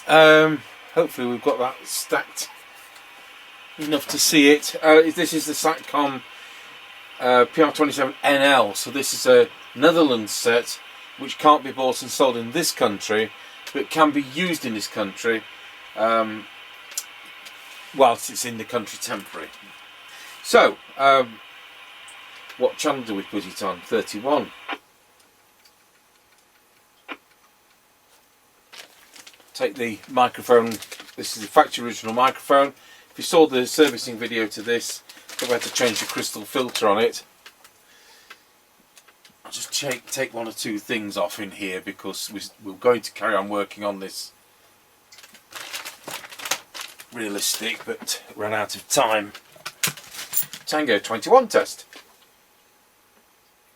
Hopefully we've got that stacked enough to see it. This is the Satcom PR27NL. So this is a Netherlands set which can't be bought and sold in this country, but can be used in this country whilst it's in the country temporary. So, what channel do we put it on? 31. Take the microphone. This is the factory original microphone. If you saw the servicing video to this, we had to change the crystal filter on it. I'll just take one or two things off in here because we're going to carry on working on this realistic, but ran out of time. Tango 21 test.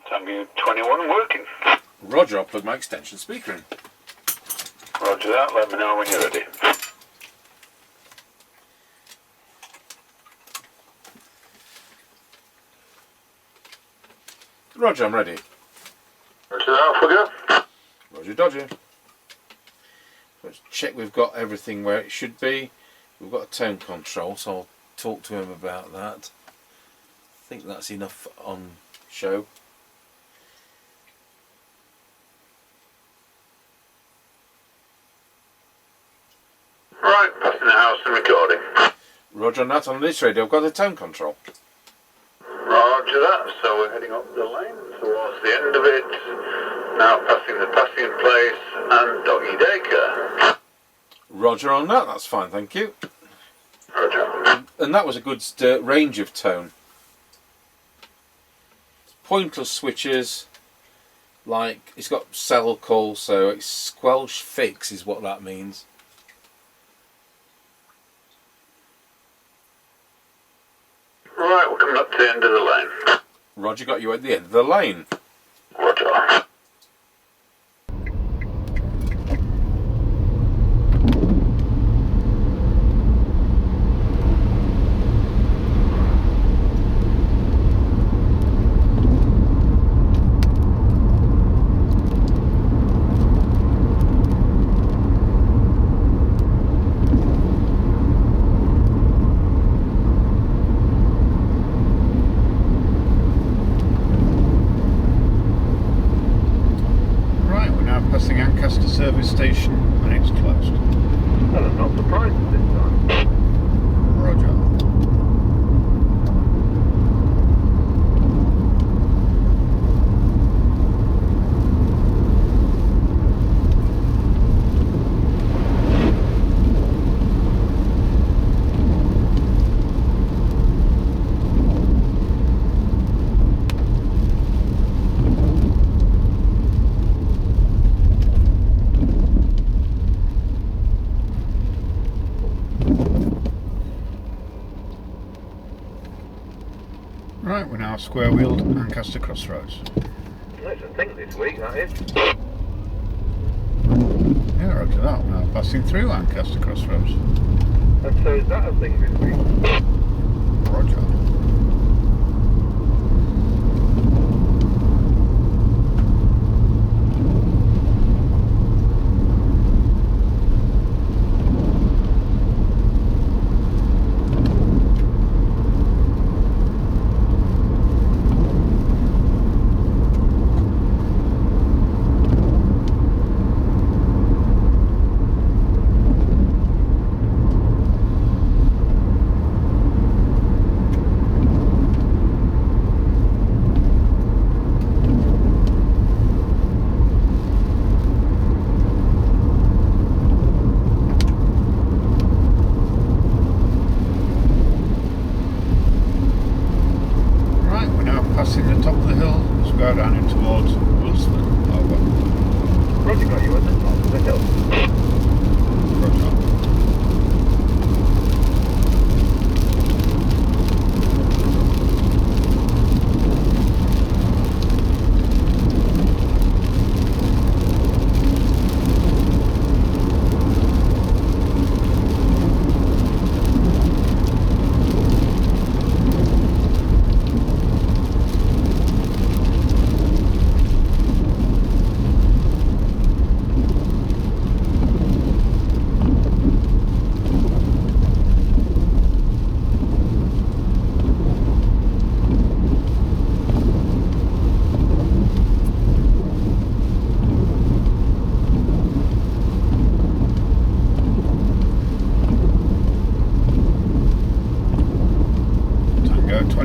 Tango 21 working. Roger, I'll plug my extension speaker in. Roger that, let me know when you're ready. Roger, I'm ready. Roger that, for go. Roger Dodger. Let's check we've got everything where it should be. We've got a tone control, so I'll talk to him about that. I think that's enough on show. Right, passing the house and recording. Roger on that. On this radio I've got a tone control. Roger that, so we're heading up the lane towards the end of it. Now passing the passing place and doggy daycare. Roger on that, that's fine, thank you. Roger. And that was a good range of tone. Pointless switches, like it's got cell call, so it's squelch fix is what that means. Right, we're coming up to the end of the lane. Roger got you at the end of the lane. Roger. Service station and it's closed. Well, I'm not surprised this time. Roger. Right, we're now square-wheeled Ancaster Crossroads. Nice and think this week, that is. Yeah, roger that, we're now passing through Ancaster Crossroads. And so is that a thing this week? Roger.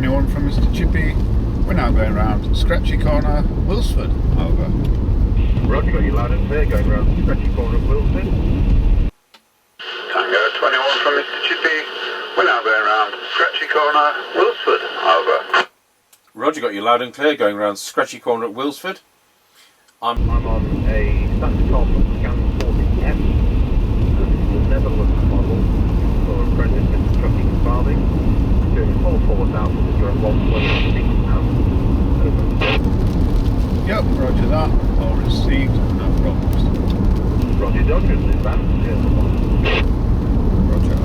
21 from Mr. Chippie. We're now going round Scratchy Corner, Wilsford. Over. Roger, got you loud and clear, going round Scratchy Corner at Wilsford. Tango 21 from Mr. Chippie. We're now going round Scratchy Corner, Wilsford. Over. Roger, got you loud and clear, going round Scratchy Corner at Wilsford. I'm on a Satcom Scan 40F. This is the Netherlands model for apprentice Mr. Trucking and Farming. Doing full force out with the drone 1.6 amps. Over. Yep, roger that. All received, no problems. Roger, Dodger, is that? Yes, Roger.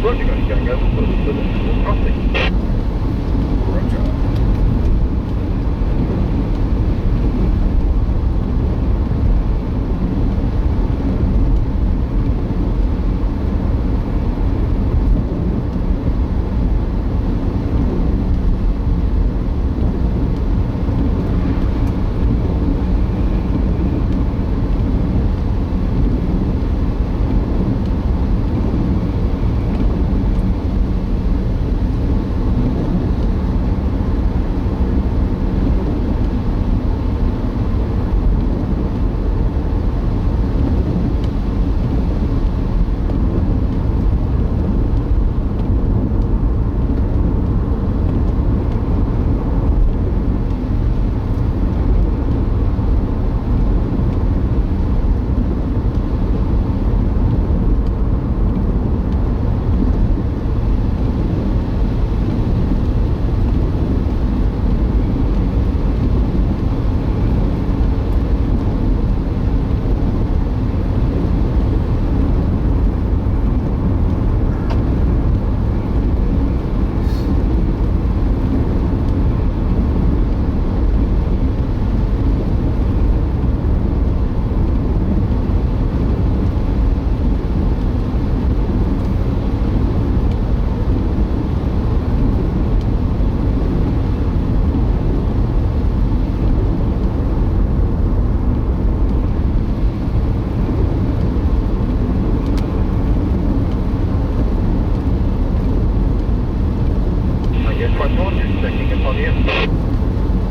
Roger, got you going over for the crossing. Roger.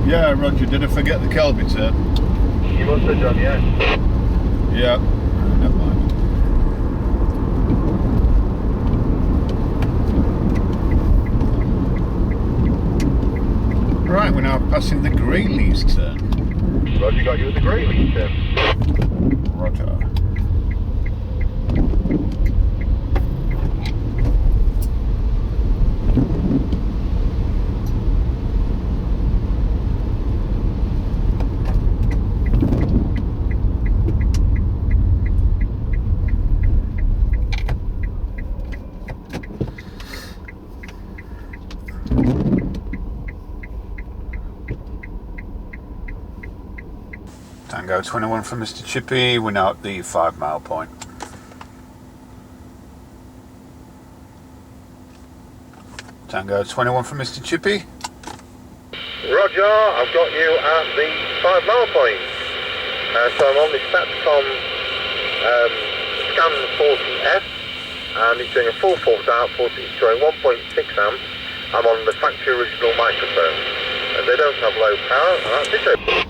Yeah, Roger, did I forget the Kelby turn? You must have done, yeah. Yeah, never mind. Right, we're now passing the Greyleys turn. Roger, got you at the Greyleys turn. Roger. Tango 21 from Mr. Chippie, we're now at the 5 mile point. Tango 21 from Mr. Chippie. Roger, I've got you at the 5 mile point. So I'm on the Satcom Scan 40F and it's doing a full force output, it's showing 1.6 amps. I'm on the factory original microphone. They don't have low power, and that's it.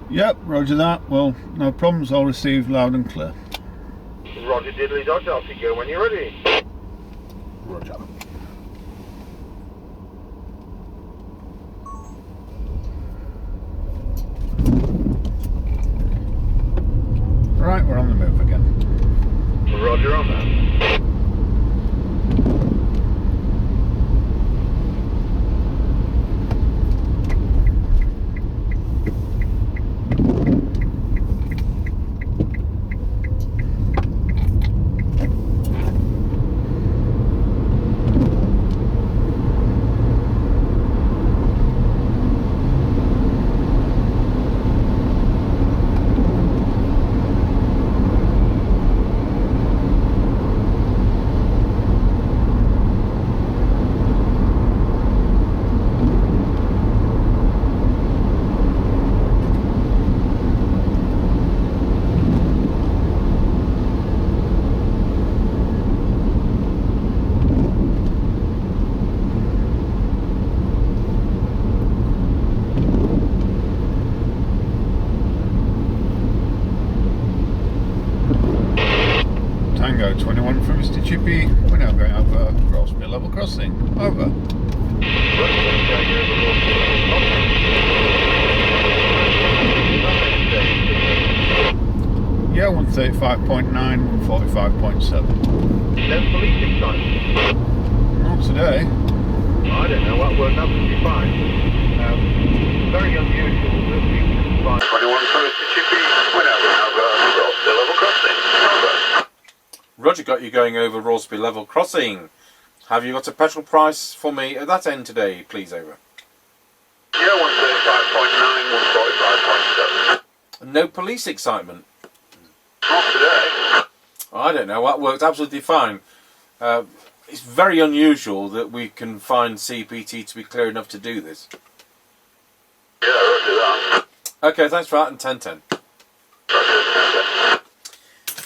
Yep, roger that. Well, no problems, I'll receive loud and clear. Roger diddly dodger, I'll see you when you're ready. Roger. Right, we're on the move again. Roger on that. PR21 from Mr. Chippie. We're now going over Rossby Level Crossing. Over. Yeah, 135.9, 145.7. No policing signs. Not today. I don't know, that worked absolutely fine. Very unusual that we can find... 21 from Mr. Chippie. We're now going over Rossby Level Crossing. Over. Roger, got you going over Rossby Level Crossing. Have you got a petrol price for me at that end today, please, over? Yeah, 135.9, 145.7. No police excitement. Not today. I don't know, that worked absolutely fine. It's very unusual that we can find CPT to be clear enough to do this. Yeah, roger that. Okay, thanks for that, and 1010. Roger,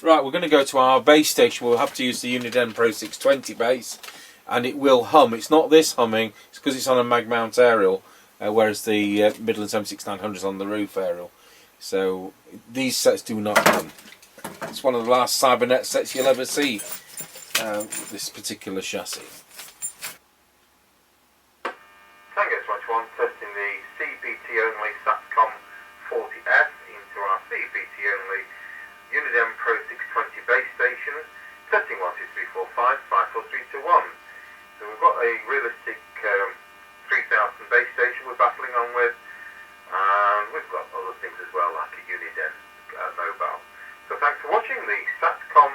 Right, we're going to go to our base station. We'll have to use the Uniden Pro 620 base, and it will hum. It's not this humming, it's because it's on a mag mount aerial, whereas the Midland 76900 is on the roof aerial. So these sets do not hum. It's one of the last Cybernet sets you'll ever see, this particular chassis. Tango 21, testing the CEPT only Satcom 40F into our CEPT only Uniden Pro 620 base station, testing 12345, 54321. So we've got a realistic 3000 base station we're battling on with, and we've got other things as well like a Uniden mobile. So thanks for watching the Satcom